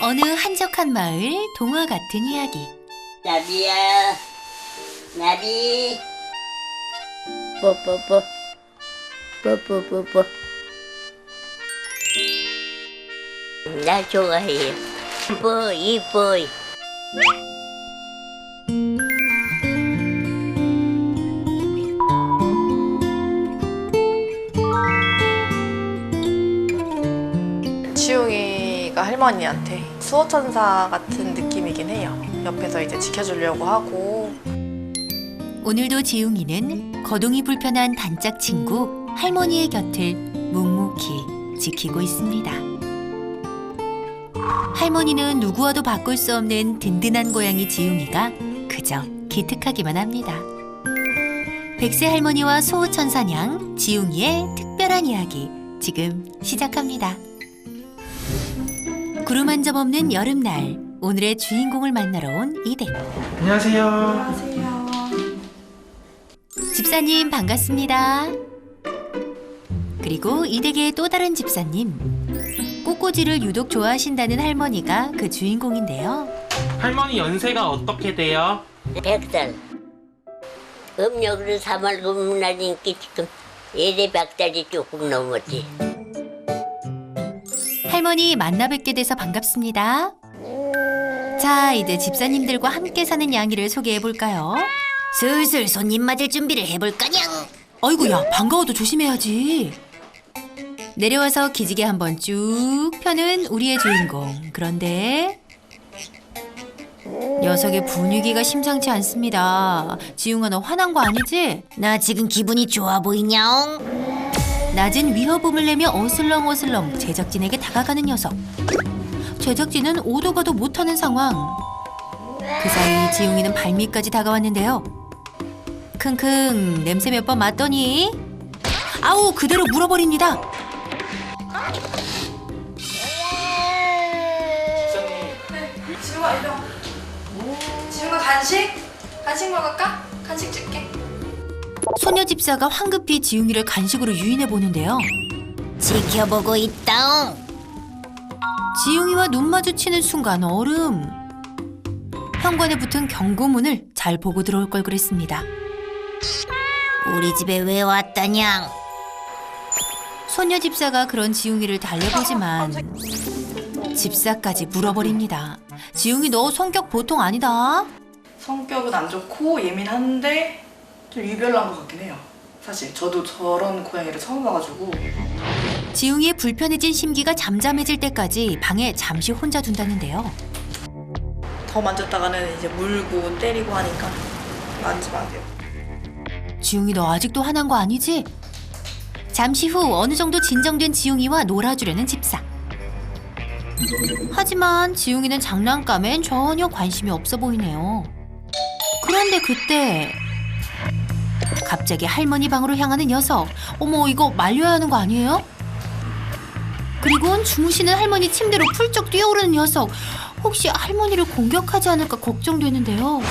어느 한적한 마을 동화 같은 이야기. 나비야, 나비. 뽀뽀뽀, 뽀뽀뽀뽀. 나 좋아해요. 이뻐, 이뻐. 지웅이가 할머니한테 수호천사 같은 느낌이긴 해요. 옆에서 이제 지켜주려고 하고. 오늘도 지웅이는 거동이 불편한 단짝 친구 할머니의 곁을 묵묵히 지키고 있습니다. 할머니는 누구와도 바꿀 수 없는 든든한 고양이 지웅이가 그저 기특하기만 합니다. 백세 할머니와 수호천사냥 지웅이의 특별한 이야기 지금 시작합니다. 구름 한 점 없는 여름날, 오늘의 주인공을 만나러 온 이댁. 안녕하세요. 안녕하세요. 집사님 반갑습니다. 그리고 이댁의 또 다른 집사님. 꽃꽂이를 유독 좋아하신다는 할머니가 그 주인공인데요. 할머니 연세가 어떻게 돼요? 100살. 음력으로 3월 금날이니까 지금 예대 100살이 조금 넘었지. 할머니 만나 뵙게 돼서 반갑습니다. 자, 이제 집사님들과 함께 사는 양이를 소개해볼까요? 슬슬 손님 맞을 준비를 해볼까냥. 아이고야, 반가워도 조심해야지. 내려와서 기지개 한번 쭉 펴는 우리의 주인공. 그런데 녀석의 분위기가 심상치 않습니다. 지웅아, 너 화난 거 아니지? 나 지금 기분이 좋아 보이냐옹? 낮은 위협음을 내며 어슬렁어슬렁 제작진에게 다가가는 녀석. 제작진은 오도 가도 못하는 상황. 그 사이 지웅이는 발밑까지 다가왔는데요. 킁킁 냄새 몇 번 맡더니 아우 그대로 물어버립니다. 지웅아 이리 와. 지웅아 간식? 간식 먹을까? 간식 줄게. 소녀 집사가 황급히 지웅이를 간식으로 유인해 보는데요. 지켜보고 있다옹. 지웅이와 눈 마주치는 순간 얼음. 현관에 붙은 경고문을 잘 보고 들어올 걸 그랬습니다. 우리 집에 왜 왔다냥? 소녀 집사가 그런 지웅이를 달래보지만 집사까지 물어버립니다. 지웅이 너 성격 보통 아니다. 성격은 안 좋고 예민한데 좀 유별난 것 같긴 해요. 사실 저도 저런 고양이를 처음 봐가지고. 지웅이의 불편해진 심기가 잠잠해질 때까지 방에 잠시 혼자 둔다는데요. 더 만졌다가는 이제 물고 때리고 하니까 만지면 안 돼요. 지웅이 너 아직도 화난 거 아니지? 잠시 후 어느 정도 진정된 지웅이와 놀아주려는 집사. 하지만 지웅이는 장난감엔 전혀 관심이 없어 보이네요. 그런데 그때 갑자기 할머니 방으로 향하는 녀석. 어머, 이거 말려야 하는 거 아니에요? 그리고는 주무시는 할머니 침대로 훌쩍 뛰어오르는 녀석. 혹시 할머니를 공격하지 않을까 걱정되는데요.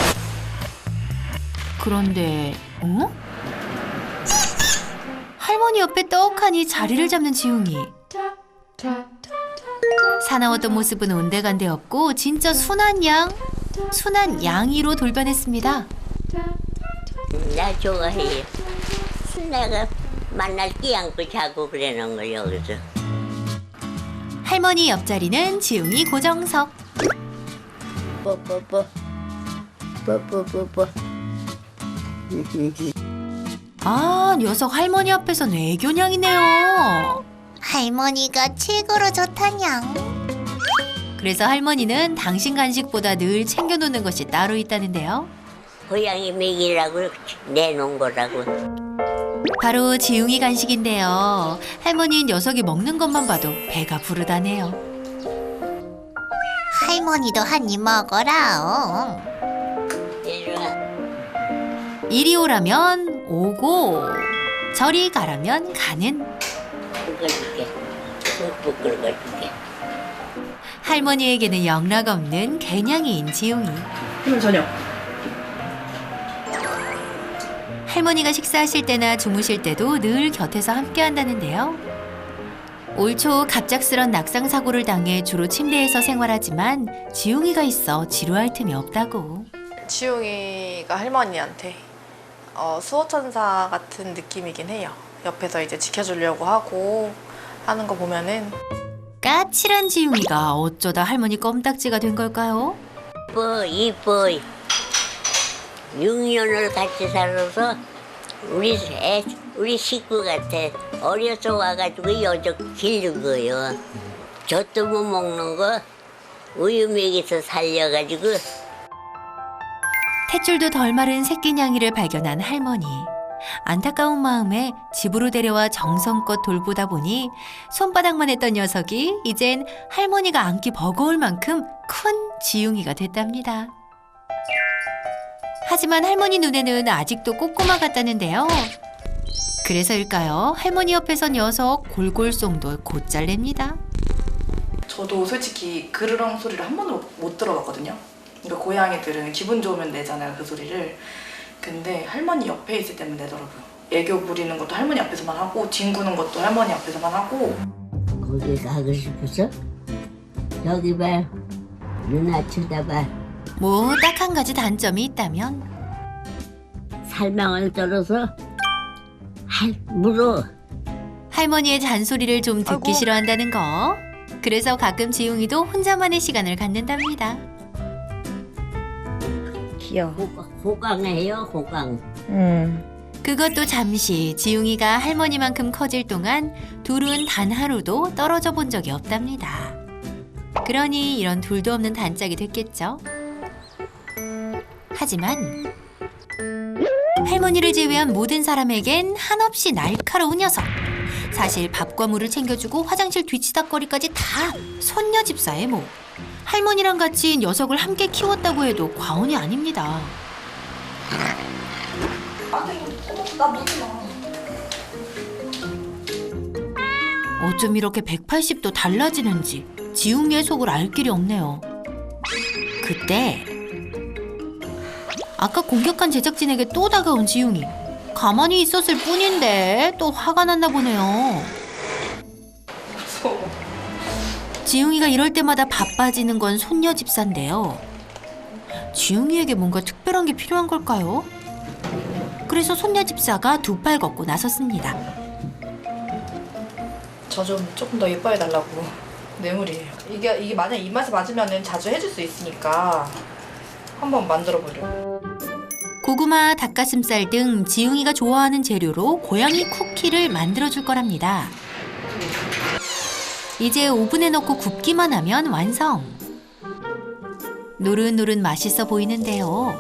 그런데 할머니 옆에 떡하니 자리를 잡는 지웅이. 사나웠던 모습은 온데간데 없고 진짜 순한 양이로 돌변했습니다. 나 좋아해요. 내가 만날 끼 안고 자고 그러는 거 여기서. 할머니 옆자리는 지웅이 고정석. 뽀뽀뽀, 뽀뽀뽀뽀. 아, 녀석 할머니 앞에선 애교냥이네요. 할머니가 최고로 좋다냥. 그래서 할머니는 당신 간식보다 늘 챙겨놓는 것이 따로 있다는데요. 고양이 먹이라고 내놓은 거라고. 바로 지웅이 간식인데요. 할머니 녀석이 먹는 것만 봐도 배가 부르다네요. 할머니도 한 입 먹어라. 이리 와. 이리 오라면 오고 저리 가라면 가는 긁어줄게. 듬뿍 긁어줄게. 할머니에게는 영락없는 개냥이인 지웅이. 그럼 저녁. 할머니가 식사하실 때나 주무실 때도 늘 곁에서 함께 한다는데요. 올 초 갑작스런 낙상 사고를 당해 주로 침대에서 생활하지만 지웅이가 있어 지루할 틈이 없다고. 지웅이가 할머니한테 수호천사 같은 느낌이긴 해요. 옆에서 이제 지켜주려고 하고 하는 거 보면은. 까칠한 지웅이가 어쩌다 할머니 껌딱지가 된 걸까요? 이뻐. 6년을 같이 살아서 우리 식구 같아. 어려서 와가지고 여적 기른 거요. 젖도 못 먹는 거 우유 먹여서 살려가지고. 탯줄도 덜 마른 새끼 냥이를 발견한 할머니. 안타까운 마음에 집으로 데려와 정성껏 돌보다 보니 손바닥만 했던 녀석이 이젠 할머니가 안기 버거울 만큼 큰 지웅이가 됐답니다. 하지만 할머니 눈에는 아직도 꼬꼬마 같다는데요. 그래서일까요? 할머니 옆에서 녀석 골골송도 곧잘 냅니다. 저도 솔직히 그르렁 소리를 한 번도 못 들어봤거든요. 그러니까 고양이들은 기분 좋으면 내잖아요, 그 소리를. 근데 할머니 옆에 있을 때만 내더라고요. 애교 부리는 것도 할머니 앞에서만 하고 뒹구는 것도 할머니 앞에서만 하고. 거기 가고 싶어서? 저기 봐. 누나 쳐다봐. 뭐 딱 한 가지 단점이 있다면 살망을 떨어서 물어. 할머니의 잔소리를 좀 듣기 싫어한다는 거. 그래서 가끔 지웅이도 혼자만의 시간을 갖는답니다. 귀여워. 호강해요, 호강. 그것도 잠시. 지웅이가 할머니만큼 커질 동안 둘은 단 하루도 떨어져 본 적이 없답니다. 그러니 이런 둘도 없는 단짝이 됐겠죠. 하지만 할머니를 제외한 모든 사람에겐 한없이 날카로운 녀석. 사실 밥과 물을 챙겨주고 화장실 뒤치다거리까지 다 손녀 집사의 모. 할머니랑 같이 녀석을 함께 키웠다고 해도 과언이 아닙니다. 나 믿지 마. 어쩜 이렇게 180도 달라지는지 지웅이의 속을 알 길이 없네요. 그때 아까 공격한 제작진에게 또 다가온 지웅이. 가만히 있었을 뿐인데 또 화가 났나 보네요. 무서워. 지웅이가 이럴 때마다 바빠지는 건 손녀 집사인데요. 지웅이에게 뭔가 특별한 게 필요한 걸까요? 그래서 손녀 집사가 두 팔 걷고 나섰습니다. 저 좀 조금 더 예뻐해달라고. 뇌물이에요. 이게 만약 입맛에 맞으면은 자주 해줄 수 있으니까 한번 만들어 보려고. 고구마, 닭가슴살 등 지웅이가 좋아하는 재료로 고양이 쿠키를 만들어줄 거랍니다. 이제 오븐에 넣고 굽기만 하면 완성. 노릇노릇 맛있어 보이는데요.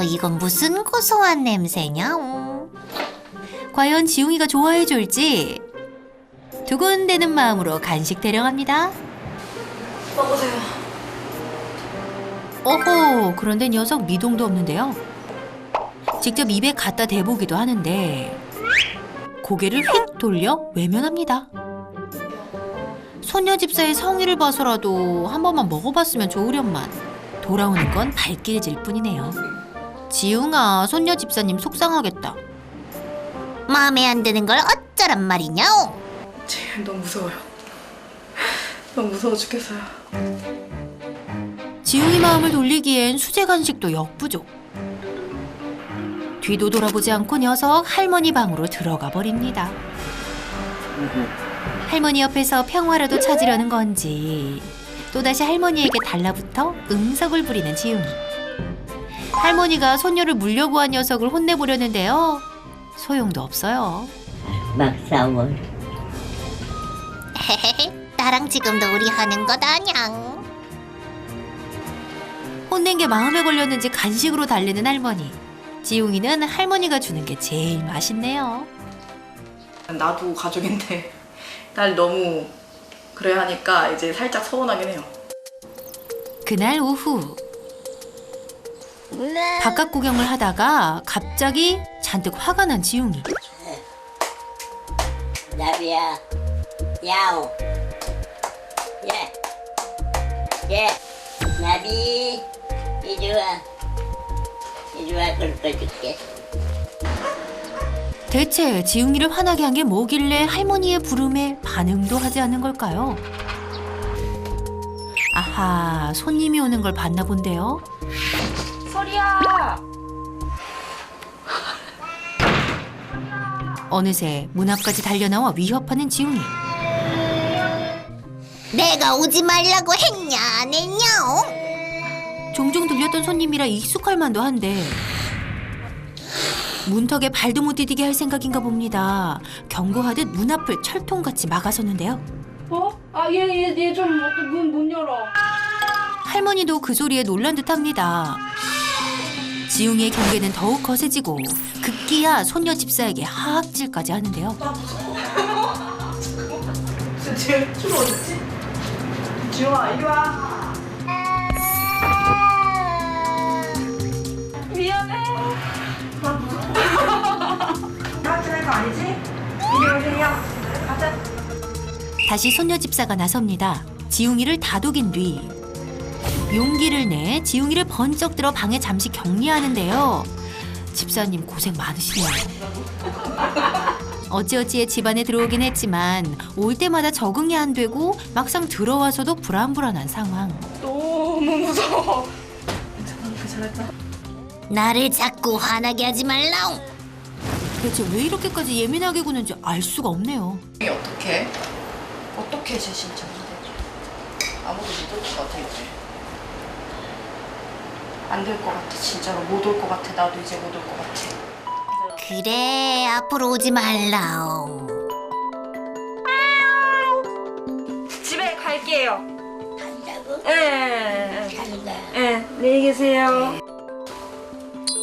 이건 무슨 고소한 냄새냐? 과연 지웅이가 좋아해 줄지 두근대는 마음으로 간식 대령합니다. 먹으세요. 어허, 그런데 녀석 미동도 없는데요. 직접 입에 갖다 대보기도 하는데 고개를 휙 돌려 외면합니다. 손녀 집사의 성의를 봐서라도 한 번만 먹어봤으면 좋으련만 돌아오는 건 발길질 뿐이네요. 지웅아, 손녀 집사님 속상하겠다. 마음에 안 드는 걸 어쩌란 말이냐? 지금 너무 무서워요. 너무 무서워 죽겠어요. 지웅이 마음을 돌리기엔 수제 간식도 역부족. 뒤도 돌아보지 않고 녀석 할머니 방으로 들어가 버립니다. 할머니 옆에서 평화라도 찾으려는 건지 또다시 할머니에게 달라붙어 응석을 부리는 지웅이. 할머니가 손녀를 물려고 한 녀석을 혼내보려는데요. 소용도 없어요. 막 싸워. 나랑 지금도 우리 하는 거다냥. 혼낸 게 마음에 걸렸는지 간식으로 달래는 할머니. 지웅이는 할머니가 주는 게 제일 맛있네요. 나도 가족인데 날 너무 그래 하니까 이제 살짝 서운하긴 해요. 그날 오후 바깥 구경을 하다가 갑자기 잔뜩 화가 난 지웅이. 나비야, 야옹. 예, 나비, 이리 와. 긁어줄게. 대체 지웅이를 화나게 한 게 뭐길래 할머니의 부름에 반응도 하지 않는 걸까요? 아하, 손님이 오는 걸 봤나 본데요. 설이야. 어느새 문 앞까지 달려나와 위협하는 지웅이. 내가 오지 말라고 했냐 안 했냐? 종종 들렸던 손님이라 익숙할 만도 한데 문턱에 발도 못 디디게 할 생각인가 봅니다. 경고하듯 문 앞을 철통같이 막아섰는데요. 어? 얘 좀 문 못 열어. 할머니도 그 소리에 놀란 듯합니다. 지웅이의 경계는 더욱 거세지고 급기야 손녀 집사에게 하악질까지 하는데요. 지금 춤 어딨지? 지웅아 이리 와. 미안해. 나한테 할거 아니지? 이리 오세요. 가자. 다시 손녀 집사가 나섭니다. 지웅이를 다독인 뒤 용기를 내 지웅이를 번쩍 들어 방에 잠시 격리하는데요. 집사님 고생 많으시네요. 어찌어찌해 집안에 들어오긴 했지만 올 때마다 적응이 안 되고 막상 들어와서도 불안불안한 상황. 너무 무서워. 나를 자꾸 화나게 하지 말라옹. 대체 왜 이렇게까지 예민하게 구는지 알 수가 없네요. 이게 어떻게? 어떻게 제 심정인데? 아무도 못 올 것 같아 이제. 안 될 것 같아 진짜로 못 올 것 같아. 나도 이제 못 올 것 같아. 그래 앞으로 오지 말라옹. 집에 갈게요. 간다고? 예. 간다. 예. 안녕히 계세요.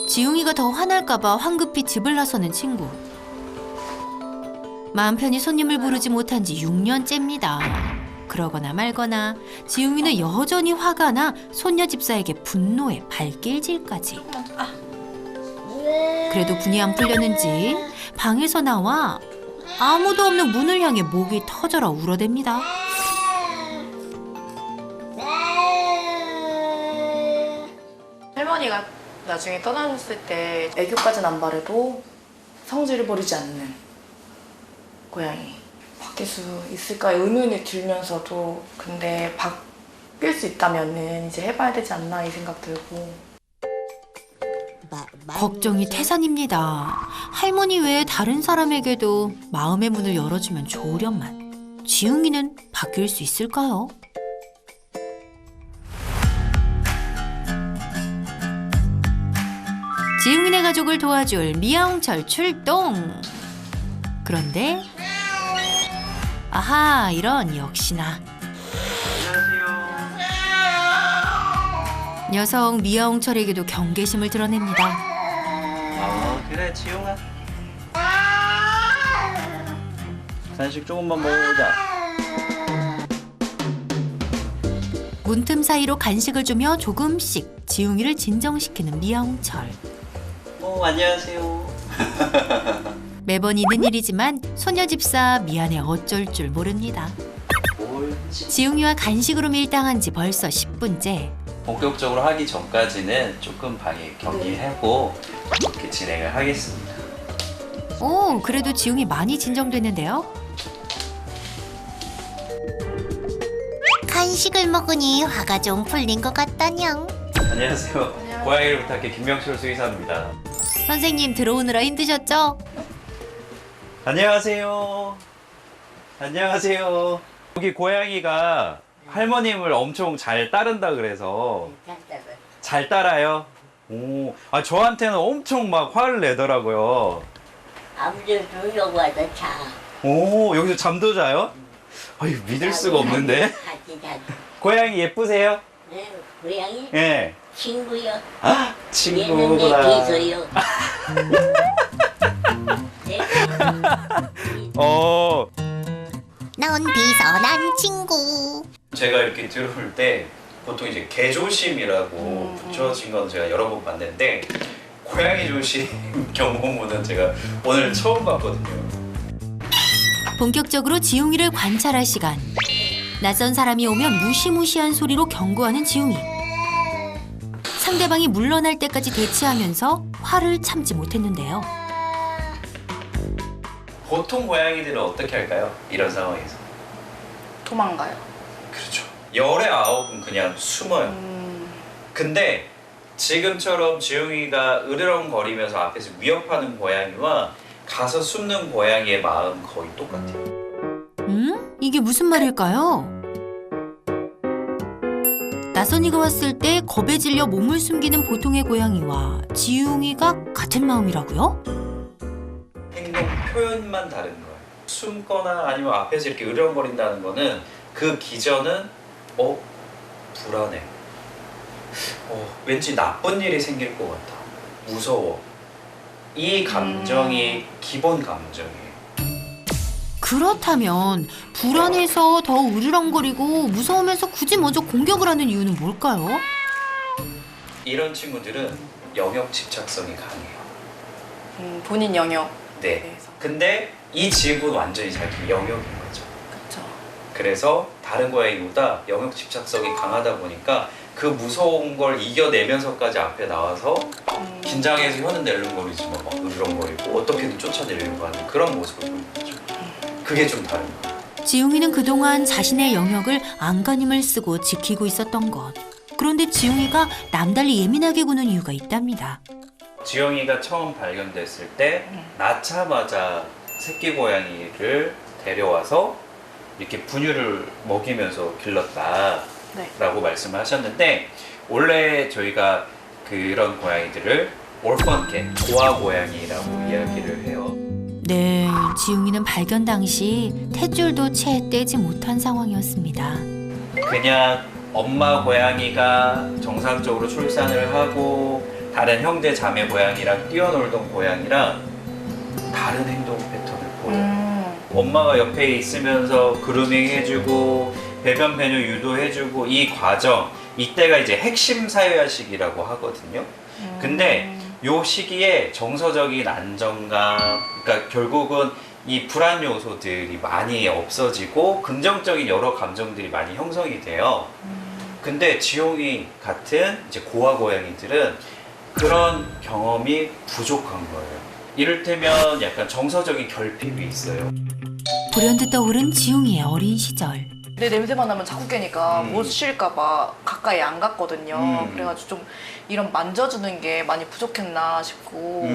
지웅이가 더 화날까봐 황급히 집을 나서는 친구. 마음 편히 손님을 부르지 못한 지 6년째입니다. 그러거나 말거나 지웅이는 여전히 화가 나 손녀 집사에게 분노에 발길질까지. 그래도 분이 안 풀렸는지 방에서 나와 아무도 없는 문을 향해 목이 터져라 울어댑니다. 할머니가 나중에 떠나셨을 때 애교까지는 안 바래도 성질을 버리지 않는 고양이. 바뀔 수 있을까 의문이 들면서도 근데 바뀔 수 있다면은 이제 해봐야 되지 않나 이 생각 들고. 걱정이 태산입니다. 할머니 외에 다른 사람에게도 마음의 문을 열어주면 좋으련만 지웅이는 바뀔 수 있을까요? 지웅이네 가족을 도와줄 미아홍철 출동! 그런데 아하, 이런 역시나 녀석 미아홍철에게도 경계심을 드러냅니다. 그래 지용아 간식 조금만 먹어보자. 문틈 사이로 간식을 주며 조금씩 지웅이를 진정시키는 미아홍철. 안녕하세요. 매번 있는 일이지만 소녀 집사 미안해 어쩔 줄 모릅니다. 지웅이와 간식으로 밀당한 지 벌써 10분째. 본격적으로 하기 전까지는 조금 방에 격리하고 이렇게 진행을 하겠습니다. 오, 그래도 지웅이 많이 진정됐는데요. 간식을 먹으니 화가 좀 풀린 것 같다냥. 안녕하세요. 고양이를 부탁해 김명철 수의사입니다. 선생님 들어오느라 힘드셨죠? 안녕하세요. 안녕하세요. 여기 고양이가 할머님을 엄청 잘 따른다 그래서 간다고. 잘 따라요. 오, 저한테는 엄청 막 화를 내더라고요. 아무데도 여기 와서 자. 오, 여기서 잠도 자요? 아유, 믿을 수가 없는데. 같이 자. 고양이 예쁘세요? 네, 고양이 예. 친구요. 아, 얘는 내 친구구나. 비서요. 네. 넌 비서 난 친구. 제가 이렇게 들어올 때 보통 이제 개조심이라고 붙여진 건 제가 여러 번 봤는데 고양이 조심 경고문은 제가 오늘 처음 봤거든요. 본격적으로 지웅이를 관찰할 시간. 낯선 사람이 오면 무시무시한 소리로 경고하는 지웅이. 상대방이 물러날 때까지 대치하면서 화를 참지 못했는데요. 보통 고양이들은 어떻게 할까요? 이런 상황에서. 도망가요. 그렇죠. 열의 아홉은 그냥 숨어요. 근데 지금처럼 지웅이가 으르렁거리면서 앞에서 위협하는 고양이와 가서 숨는 고양이의 마음 거의 똑같아요. 이게 무슨 말일까요? 나선이가 왔을 때 겁에 질려 몸을 숨기는 보통의 고양이와 지웅이가 같은 마음이라고요? 행동 표현만 다른 거예요. 숨거나 아니면 앞에서 이렇게 으르렁거린다는 거는 그 기전은 불안해. 왠지 나쁜 일이 생길 것 같아. 무서워. 이 감정이 기본 감정이에요. 그렇다면 불안해서 더 으르렁거리고 무서우면서 굳이 먼저 공격을 하는 이유는 뭘까요? 이런 친구들은 영역 집착성이 강해요. 본인 영역. 네. 그래서. 근데 이 집은 완전히 자기 영역인 거죠. 그쵸. 그래서 다른 고양이보다 영역 집착성이 강하다 보니까 그 무서운 걸 이겨내면서까지 앞에 나와서 긴장해서 혀는 낼름거리지만 막 으르렁거리고 어떻게든 쫓아내려고 하는 그런 모습을 보이는 거죠. 그게 좀 다른 거예요. 지웅이는 그동안 자신의 영역을 안간힘을 쓰고 지키고 있었던 것. 그런데 지웅이가 남달리 예민하게 구는 이유가 있답니다. 지영이가 처음 발견됐을 때 낳자마자 새끼 고양이를 데려와서 이렇게 분유를 먹이면서 길렀다라고 네. 말씀을 하셨는데, 원래 저희가 그런 고양이들을 orphan cat, 고아 고양이라고 이야기를 해요. 네, 지웅이는 발견 당시 탯줄도 채 떼지 못한 상황이었습니다. 그냥 엄마 고양이가 정상적으로 출산을 하고 다른 형제 자매 고양이랑 뛰어놀던 고양이랑 다른 행동 패턴을 보여요. 엄마가 옆에 있으면서 그루밍 해주고 배변 배뇨 유도해주고 이 과정, 이때가 이제 핵심 사회화 시기라고 하거든요. 근데 요 시기에 정서적인 안정감, 그러니까 결국은 이 불안 요소들이 많이 없어지고 긍정적인 여러 감정들이 많이 형성이 돼요. 근데 지용이 같은 이제 고아 고양이들은 그런 경험이 부족한 거예요. 이를테면 약간 정서적인 결핍이 있어요. 불현듯 떠오른 지웅이의 어린 시절. 내 냄새만 나면 자꾸 깨니까 못 쉴까봐 가까이 안 갔거든요. 그래가지고 좀 이런 만져주는 게 많이 부족했나 싶고.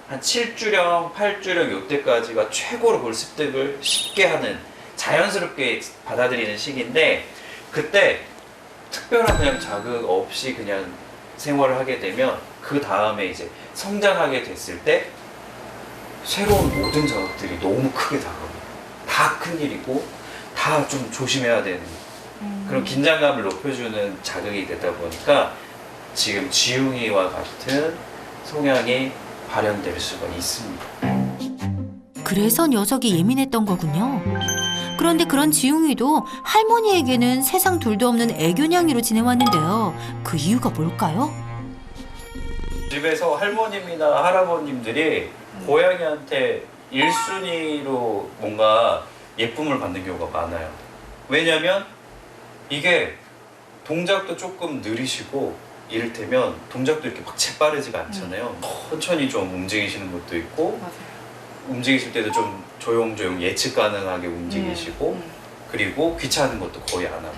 한 7주령, 8주령 요때까지가 최고로 볼 습득을 쉽게 하는, 자연스럽게 받아들이는 시기인데, 그때 특별한 그냥 자극 없이 그냥 생활을 하게 되면 그 다음에 이제 성장하게 됐을 때 새로운 모든 자극들이 너무 크게 다가와요. 다 큰일이고 다 좀 조심해야 되는 그런 긴장감을 높여주는 자극이 되다 보니까 지금 지웅이와 같은 성향이 발현될 수가 있습니다. 그래서 녀석이 예민했던 거군요. 그런데 그런 지웅이도 할머니에게는 세상 둘도 없는 애교냥이로 지내왔는데요. 그 이유가 뭘까요? 집에서 할머님이나 할아버님들이 고양이한테 1순위로 뭔가 예쁨을 받는 경우가 많아요. 왜냐면 이게 동작도 조금 느리시고, 이를테면 동작도 이렇게 막 재빠르지가 않잖아요. 천천히 좀 움직이시는 것도 있고, 맞아요. 움직이실 때도 좀 조용조용 예측 가능하게 움직이시고, 그리고 귀찮은 것도 거의 안 하고.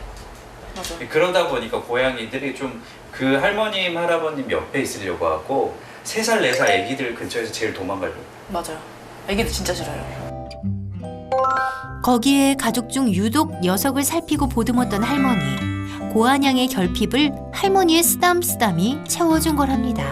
맞아. 그러다 보니까 고양이들이 좀 그 할머님, 할아버님 옆에 있으려고 하고 3살, 4살 애기들 근처에서 제일 도망가려고. 맞아요. 애기도 진짜 싫어요. 거기에 가족 중 유독 녀석을 살피고 보듬었던 할머니. 고아냥의 결핍을 할머니의 쓰담쓰담이 채워준 거랍니다.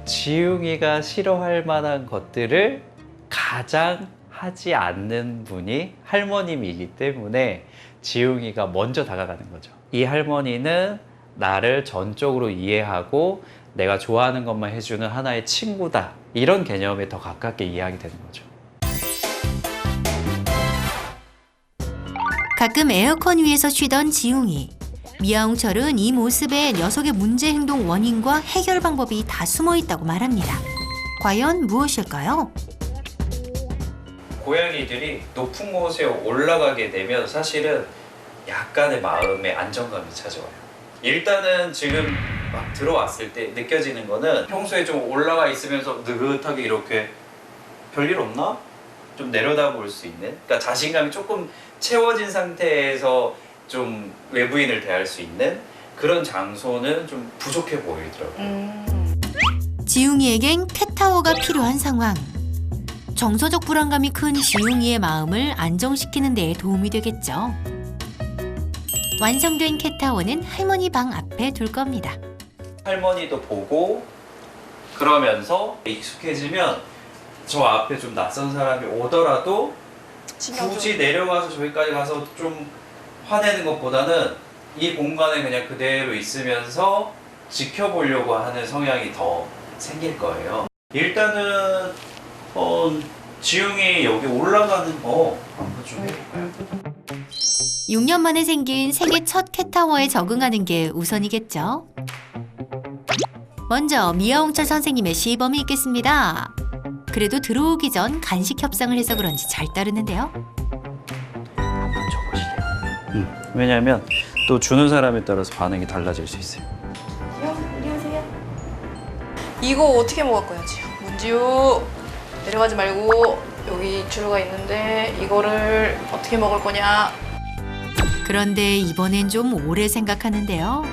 지웅이가 싫어할 만한 것들을 가장 하지 않는 분이 할머님이기 때문에 지웅이가 먼저 다가가는 거죠. 이 할머니는 나를 전적으로 이해하고 내가 좋아하는 것만 해주는 하나의 친구다. 이런 개념에 더 가깝게 이해하게 되는 거죠. 가끔 에어컨 위에서 쉬던 지웅이. 미아홍철은 이 모습에 녀석의 문제 행동 원인과 해결 방법이 다 숨어 있다고 말합니다. 과연 무엇일까요? 고양이들이 높은 곳에 올라가게 되면 사실은 약간의 마음의 안정감이 찾아와요. 일단은 지금 막 들어왔을 때 느껴지는 거는 평소에 좀 올라가 있으면서 느긋하게 이렇게 별일 없나? 좀 내려다볼 수 있는, 그러니까 자신감이 조금 채워진 상태에서 좀 외부인을 대할 수 있는 그런 장소는 좀 부족해 보이더라고요. 지웅이에겐 캣타워가 필요한 상황. 정서적 불안감이 큰 지웅이의 마음을 안정시키는 데 도움이 되겠죠. 완성된 캣타워는 할머니 방 앞에 둘 겁니다. 할머니도 보고 그러면서 익숙해지면 저 앞에 좀 낯선 사람이 오더라도 굳이 내려가서 저기까지 가서 좀 화내는 것보다는 이 공간에 그냥 그대로 있으면서 지켜보려고 하는 성향이 더 생길 거예요. 일단은 지웅이 여기 올라가는 거 한번 좀 해볼까요? 6년 만에 생긴 생애 첫 캣타워에 적응하는 게 우선이겠죠. 먼저 미아홍철 선생님의 시범이 있겠습니다. 그래도 들어오기 전 간식 협상을 해서 그런지 잘 따르는데요. 한번 줘보시래요. 왜냐하면 또 주는 사람에 따라서 반응이 달라질 수 있어요. 이리 오세요. 이거 어떻게 먹을 거야, 지우? 문지우, 내려가지 말고 여기 주류가 있는데 이거를 어떻게 먹을 거냐? 그런데 이번엔 좀 오래 생각하는데요.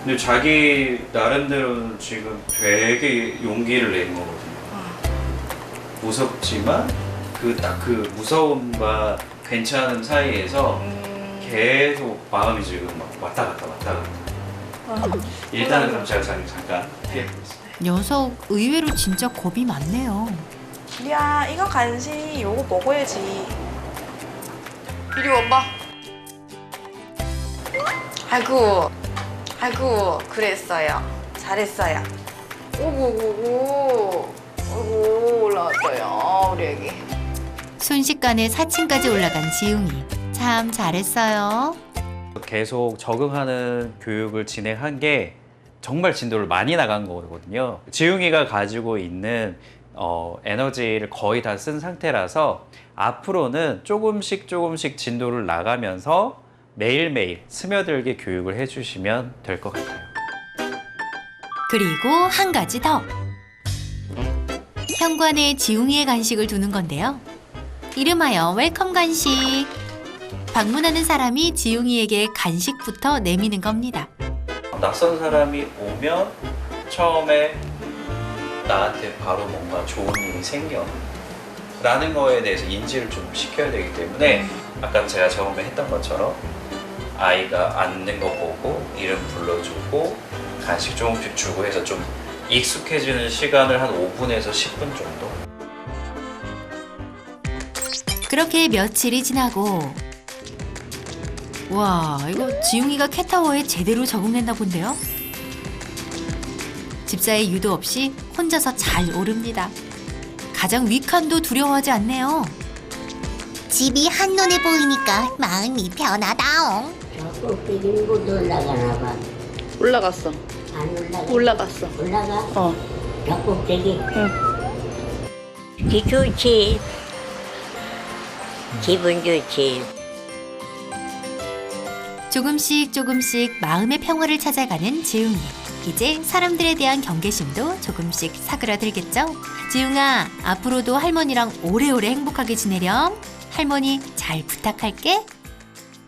근데 자기 나름대로는 지금 되게 용기를 낸 거거든요. 무섭지만 그 무서움과 괜찮은 사이에서 계속 마음이 지금 막 왔다 갔다. 일단은 그럼 제가 잠깐 피해보겠습니다. 녀석 의외로 진짜 겁이 많네요. 지리야, 이거 간식 요거 먹어야지. 이리 와봐. 아이고, 그랬어요. 잘했어요. 오구구구. 아이고, 올라왔어요, 우리 애기. 순식간에 4층까지 올라간 지웅이. 참 잘했어요. 계속 적응하는 교육을 진행한 게 정말 진도를 많이 나간 거거든요. 지웅이가 가지고 있는 에너지를 거의 다 쓴 상태라서 앞으로는 조금씩 진도를 나가면서 매일매일 스며들게 교육을 해주시면 될 것 같아요. 그리고 한 가지 더. 현관에 지웅이의 간식을 두는 건데요. 이름하여 웰컴 간식. 방문하는 사람이 지웅이에게 간식부터 내미는 겁니다. 낯선 사람이 오면 처음에 나한테 바로 뭔가 좋은 일이 생겨 라는 거에 대해서 인지를 좀 시켜야 되기 때문에 아까 제가 처음에 했던 것처럼 아이가 앉는 거 보고 이름 불러주고 간식 조금씩 주고 해서 좀 익숙해지는 시간을 한 5분에서 10분 정도. 그렇게 며칠이 지나고 와, 이거 지웅이가 캣타워에 제대로 적응했나 본데요. 집사의 유도 없이 혼자서 잘 오릅니다. 가장 위칸도 두려워하지 않네요. 집이 한눈에 보이니까 마음이 편하다옹. 저 꼭대기는 못 올라가나 봐. 올라갔어. 안 올라가. 올라갔어. 올라가? 저 꼭대기? 좋지. 기분 좋지. 조금씩 마음의 평화를 찾아가는 지웅이. 이제 사람들에 대한 경계심도 조금씩 사그라들겠죠? 지웅아, 앞으로도 할머니랑 오래오래 행복하게 지내렴. 할머니 잘 부탁할게.